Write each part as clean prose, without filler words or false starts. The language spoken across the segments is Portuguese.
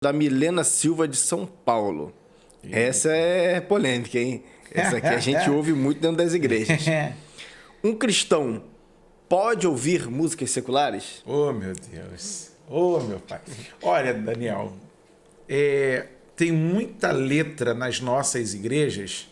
Da Milena Silva de São Paulo. Essa é polêmica, hein? Essa aqui a gente ouve muito dentro das igrejas. Um cristão pode ouvir músicas seculares? Oh, meu Deus. Oh, meu pai. Olha, Daniel, tem muita letra nas nossas igrejas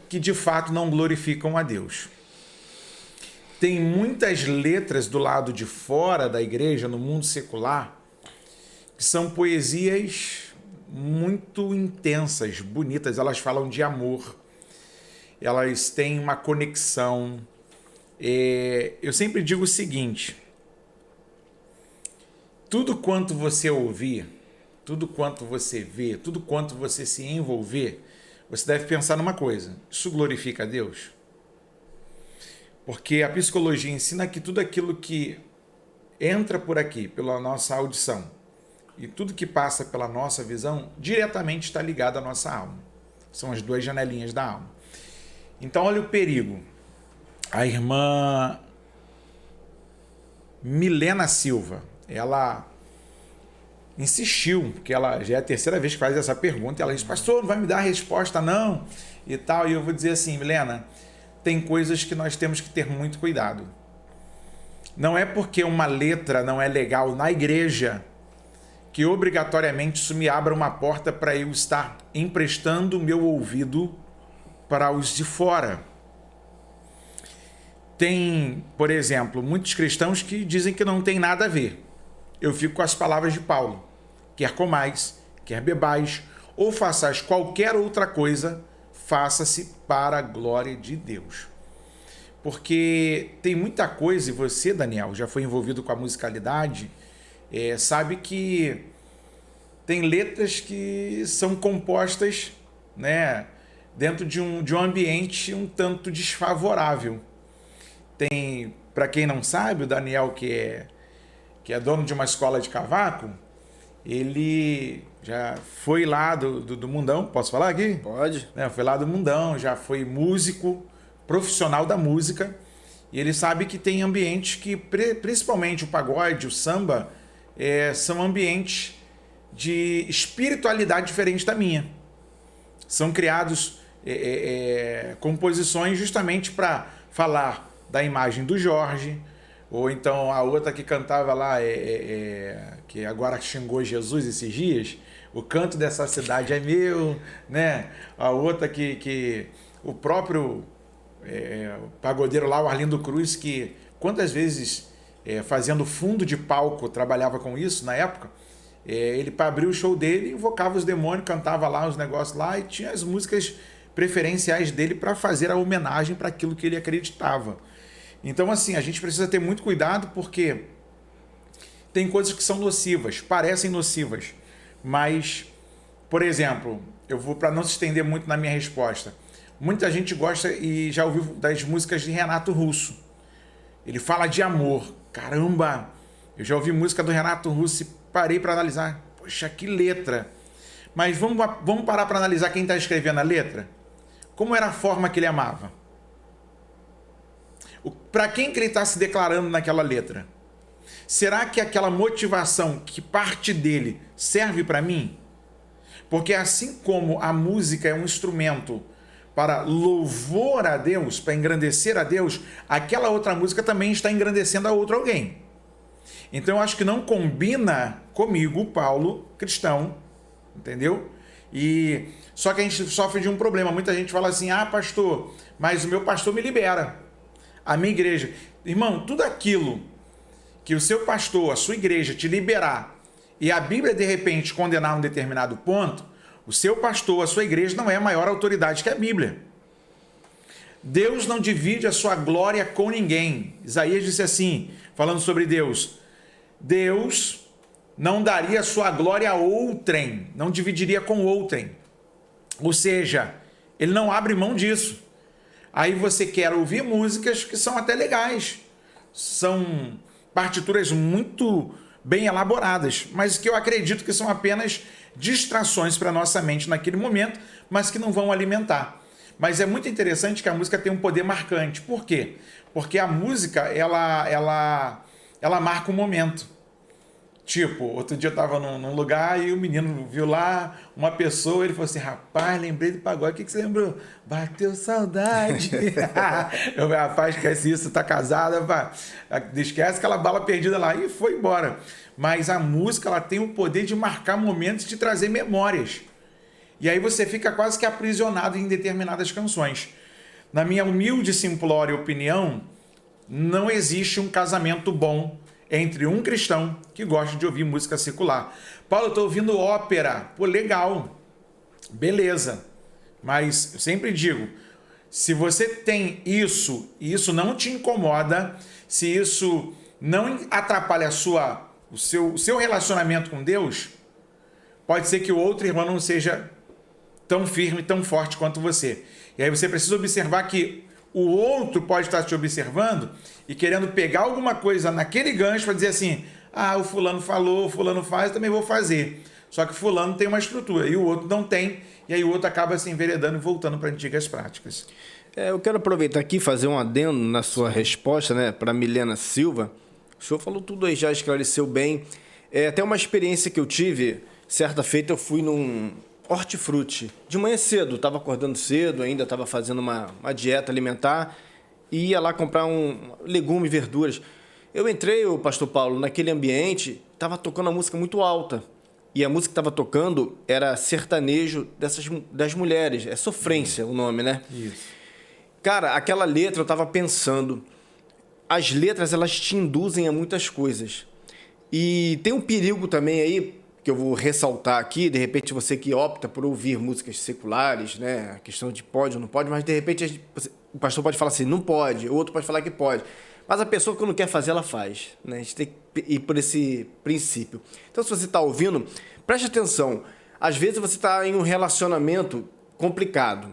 que de fato não glorificam a Deus. Tem muitas letras do lado de fora da igreja, no mundo secular, que são poesias muito intensas, bonitas. Elas falam de amor, elas têm uma conexão. Eu sempre digo o seguinte: tudo quanto você ouvir, tudo quanto você vê, tudo quanto você se envolver, você deve pensar numa coisa: isso glorifica a Deus? Porque a psicologia ensina que tudo aquilo que entra por aqui, pela nossa audição, e tudo que passa pela nossa visão, diretamente está ligado à nossa alma. São as duas janelinhas da alma. Então, olha o perigo. A irmã Milena Silva, ela insistiu, porque ela já é a terceira vez que faz essa pergunta, ela disse: pastor, não vai me dar a resposta não, e tal. E eu vou dizer assim: Milena, tem coisas que nós temos que ter muito cuidado. Não é porque uma letra não é legal na igreja que obrigatoriamente isso me abra uma porta para eu estar emprestando o meu ouvido para os de fora. Tem, por exemplo, muitos cristãos que dizem que não tem nada a ver. Eu fico com as palavras de Paulo: quer comais, quer bebais, ou façais qualquer outra coisa, faça-se para a glória de Deus. Porque tem muita coisa, e você, Daniel, já foi envolvido com a musicalidade, sabe que tem letras que são compostas, né, dentro de um ambiente um tanto desfavorável. Tem, para quem não sabe, o Daniel, que é dono de uma escola de cavaco, ele já foi lá do Mundão, posso falar aqui? Pode. Foi lá do Mundão, já foi músico, profissional da música, e ele sabe que tem ambientes que, principalmente o pagode, o samba, são ambientes de espiritualidade diferente da minha. São criados composições justamente para falar da imagem do Jorge, ou então a outra que cantava lá, que agora xingou Jesus esses dias: o canto dessa cidade é meu, né? A outra que o próprio o pagodeiro lá, o Arlindo Cruz, que quantas vezes fazendo fundo de palco trabalhava com isso na época, ele, para abrir o show dele, invocava os demônios, cantava lá os negócios lá e tinha as músicas preferenciais dele para fazer a homenagem para aquilo que ele acreditava. Então, assim, a gente precisa ter muito cuidado, porque tem coisas que são nocivas, parecem nocivas, mas, por exemplo, eu vou, para não se estender muito na minha resposta, muita gente gosta e já ouviu das músicas de Renato Russo. Ele fala de amor. Caramba! Eu já ouvi música do Renato Russo e parei para analisar. Poxa, que letra! Mas vamos parar para analisar quem está escrevendo a letra? Como era a forma que ele amava? Para quem que ele está se declarando naquela letra? Será que aquela motivação que parte dele serve para mim? Porque assim como a música é um instrumento para louvor a Deus, para engrandecer a Deus, aquela outra música também está engrandecendo a outro alguém. Então eu acho que não combina comigo, Paulo, cristão, entendeu? E só que a gente sofre de um problema. Muita gente fala assim: ah, pastor, mas o meu pastor me libera, a minha igreja. Irmão, tudo aquilo que o seu pastor, a sua igreja te liberar, e a Bíblia de repente condenar um determinado ponto, o seu pastor, a sua igreja não é maior autoridade que a Bíblia. Deus não divide a sua glória com ninguém. Isaías disse assim, falando sobre Deus: Deus não daria a sua glória a outrem, não dividiria com outrem. Ou seja, ele não abre mão disso. Aí você quer ouvir músicas que são até legais, são partituras muito bem elaboradas, mas que eu acredito que são apenas distrações para a nossa mente naquele momento, mas que não vão alimentar. Mas é muito interessante que a música tem um poder marcante. Por quê? Porque a música, ela marca um momento. Tipo, outro dia eu tava num lugar e o menino viu lá uma pessoa, ele falou assim, rapaz, lembrei do pagode, o que você lembrou? Bateu saudade. Eu falei, rapaz, esquece isso, tá casada, esquece aquela bala perdida lá. E foi embora. Mas a música, ela tem o poder de marcar momentos, de trazer memórias. E aí você fica quase que aprisionado em determinadas canções. Na minha humilde e simplória opinião, não existe um casamento bom entre um cristão que gosta de ouvir música secular. Paulo, eu estou ouvindo ópera. Pô, legal. Beleza. Mas eu sempre digo, se você tem isso e isso não te incomoda, se isso não atrapalha o seu relacionamento com Deus, pode ser que o outro irmão não seja tão firme, tão forte quanto você. E aí você precisa observar que o outro pode estar te observando e querendo pegar alguma coisa naquele gancho para dizer assim, o fulano falou, o fulano faz, eu também vou fazer. Só que o fulano tem uma estrutura e o outro não tem, e aí o outro acaba se enveredando e voltando para antigas práticas. Eu quero aproveitar aqui e fazer um adendo na sua resposta, né, para Milena Silva. O senhor falou tudo aí, já esclareceu bem. Até uma experiência que eu tive, certa feita eu fui num hortifruti. De manhã cedo, estava acordando cedo, ainda estava fazendo uma dieta alimentar e ia lá comprar legume e verduras. Eu entrei, o pastor Paulo, naquele ambiente, estava tocando uma música muito alta. E a música que estava tocando era sertanejo das mulheres. É Sofrência o nome, né? Isso. Cara, aquela letra eu estava pensando. As letras, elas te induzem a muitas coisas. E tem um perigo também aí, que eu vou ressaltar aqui, de repente você que opta por ouvir músicas seculares, né? A questão de pode ou não pode, mas de repente o pastor pode falar assim, não pode, o outro pode falar que pode. Mas a pessoa que não quer fazer, ela faz, né? A gente tem que ir por esse princípio. Então, se você está ouvindo, preste atenção. Às vezes você está em um relacionamento complicado.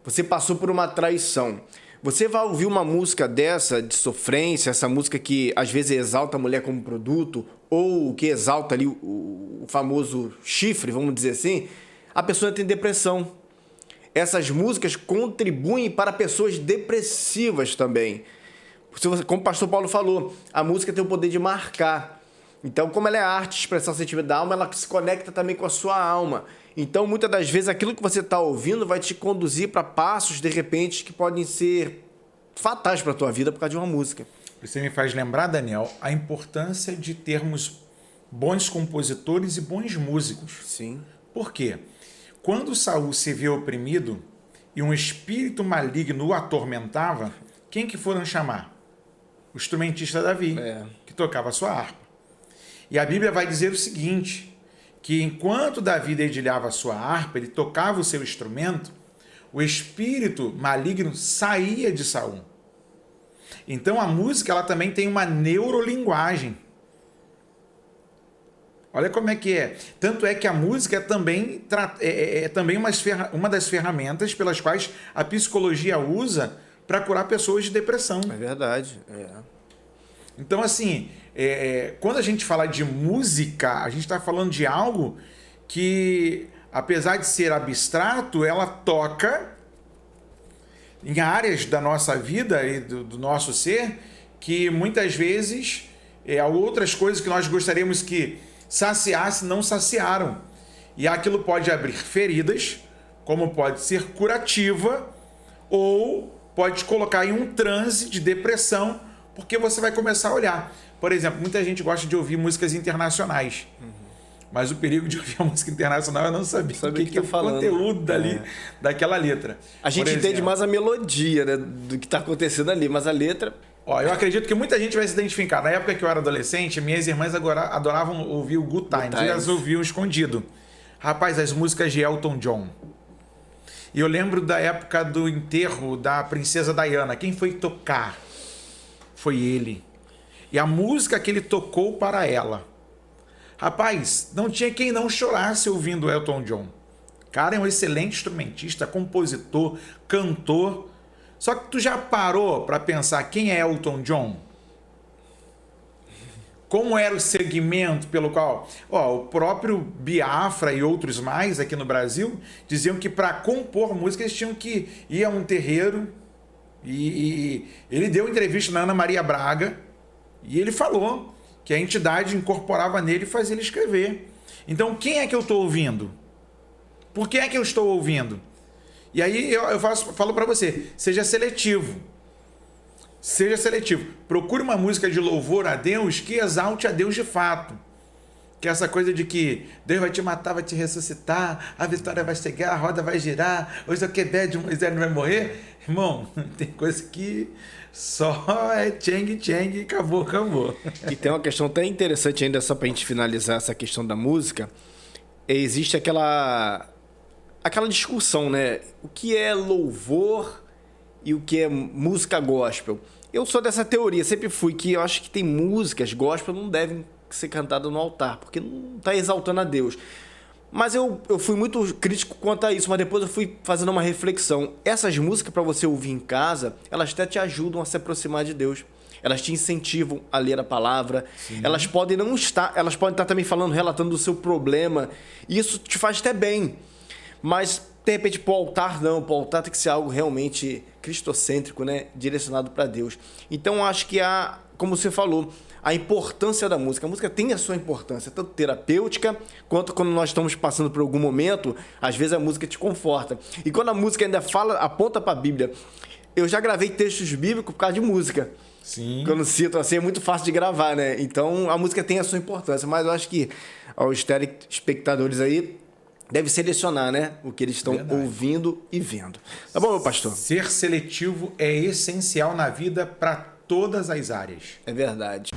Você passou por uma traição. Você vai ouvir uma música dessa, de sofrência, essa música que às vezes exalta a mulher como produto, ou que exalta ali o famoso chifre, vamos dizer assim, a pessoa tem depressão. Essas músicas contribuem para pessoas depressivas também. Como o pastor Paulo falou, a música tem o poder de marcar. Então, como ela é arte, expressar o sentimento da alma, ela se conecta também com a sua alma. Então, muitas das vezes, aquilo que você está ouvindo vai te conduzir para passos, de repente, que podem ser fatais para a tua vida por causa de uma música. Você me faz lembrar, Daniel, a importância de termos bons compositores e bons músicos. Sim. Por quê? Quando Saul se viu oprimido e um espírito maligno o atormentava, quem que foram chamar? O instrumentista Davi, que tocava a sua harpa. E a Bíblia vai dizer o seguinte, que enquanto Davi dedilhava a sua harpa, ele tocava o seu instrumento, o espírito maligno saía de Saul. Então a música, ela também tem uma neurolinguagem. Olha como é que é. Tanto é que a música é também uma das ferramentas pelas quais a psicologia usa para curar pessoas de depressão. É verdade. Então, assim, quando a gente fala de música, a gente está falando de algo que, apesar de ser abstrato, ela toca em áreas da nossa vida e do nosso ser que muitas vezes outras coisas que nós gostaríamos que saciasse não saciaram. E aquilo pode abrir feridas, como pode ser curativa, ou pode te colocar em um transe de depressão, porque você vai começar a olhar. Por exemplo, muita gente gosta de ouvir músicas internacionais. Mas o perigo de ouvir a música internacional é não saber o que é o conteúdo daquela letra. A gente entende mais a melodia, né, do que está acontecendo ali, mas a letra... Eu acredito que muita gente vai se identificar. Na época que eu era adolescente, minhas irmãs adoravam ouvir o Good Times. Elas ouviam escondido. Rapaz, as músicas de Elton John. E eu lembro da época do enterro da princesa Diana. Quem foi tocar? Foi ele. E a música que ele tocou para ela. Rapaz, não tinha quem não chorasse ouvindo Elton John. Cara, é um excelente instrumentista, compositor, cantor. Só que tu já parou para pensar quem é Elton John? Como era o segmento pelo qual... o próprio Biafra e outros mais aqui no Brasil diziam que para compor música eles tinham que ir a um terreiro. E ele deu entrevista na Ana Maria Braga e ele falou que a entidade incorporava nele e fazia ele escrever. Então, quem é que eu estou ouvindo? Por que é que eu estou ouvindo? E aí eu falo para você, seja seletivo. Seja seletivo. Procure uma música de louvor a Deus que exalte a Deus de fato. Que é essa coisa de que Deus vai te matar, vai te ressuscitar, a vitória vai chegar, a roda vai girar, hoje o Quebed de Moisés não vai morrer. Irmão, tem coisa que só é tcheng, acabou. E tem uma questão até interessante ainda, só pra gente finalizar essa questão da música. Existe aquela discussão, né? O que é louvor e o que é música gospel? Eu sou dessa teoria, sempre fui, que eu acho que tem músicas gospel não devem ser cantadas no altar, porque não está exaltando a Deus. Mas eu fui muito crítico quanto a isso, mas depois eu fui fazendo uma reflexão. Essas músicas, para você ouvir em casa, elas até te ajudam a se aproximar de Deus. Elas te incentivam a ler a palavra. Sim. Elas podem estar também falando, relatando o seu problema. E isso te faz até bem. Mas, de repente, para o altar não. Para o altar tem que ser algo realmente cristocêntrico, né? Direcionado para Deus. Então, acho que como você falou, a importância da música. A música tem a sua importância, tanto terapêutica, quanto quando nós estamos passando por algum momento, às vezes a música te conforta. E quando a música ainda aponta para a Bíblia, eu já gravei textos bíblicos por causa de música. Sim. Quando cito assim, é muito fácil de gravar, né? Então, a música tem a sua importância, mas eu acho que os telespectadores aí devem selecionar, né? O que eles estão ouvindo e vendo. Tá bom, meu pastor? Ser seletivo é essencial na vida para todas as áreas. É verdade.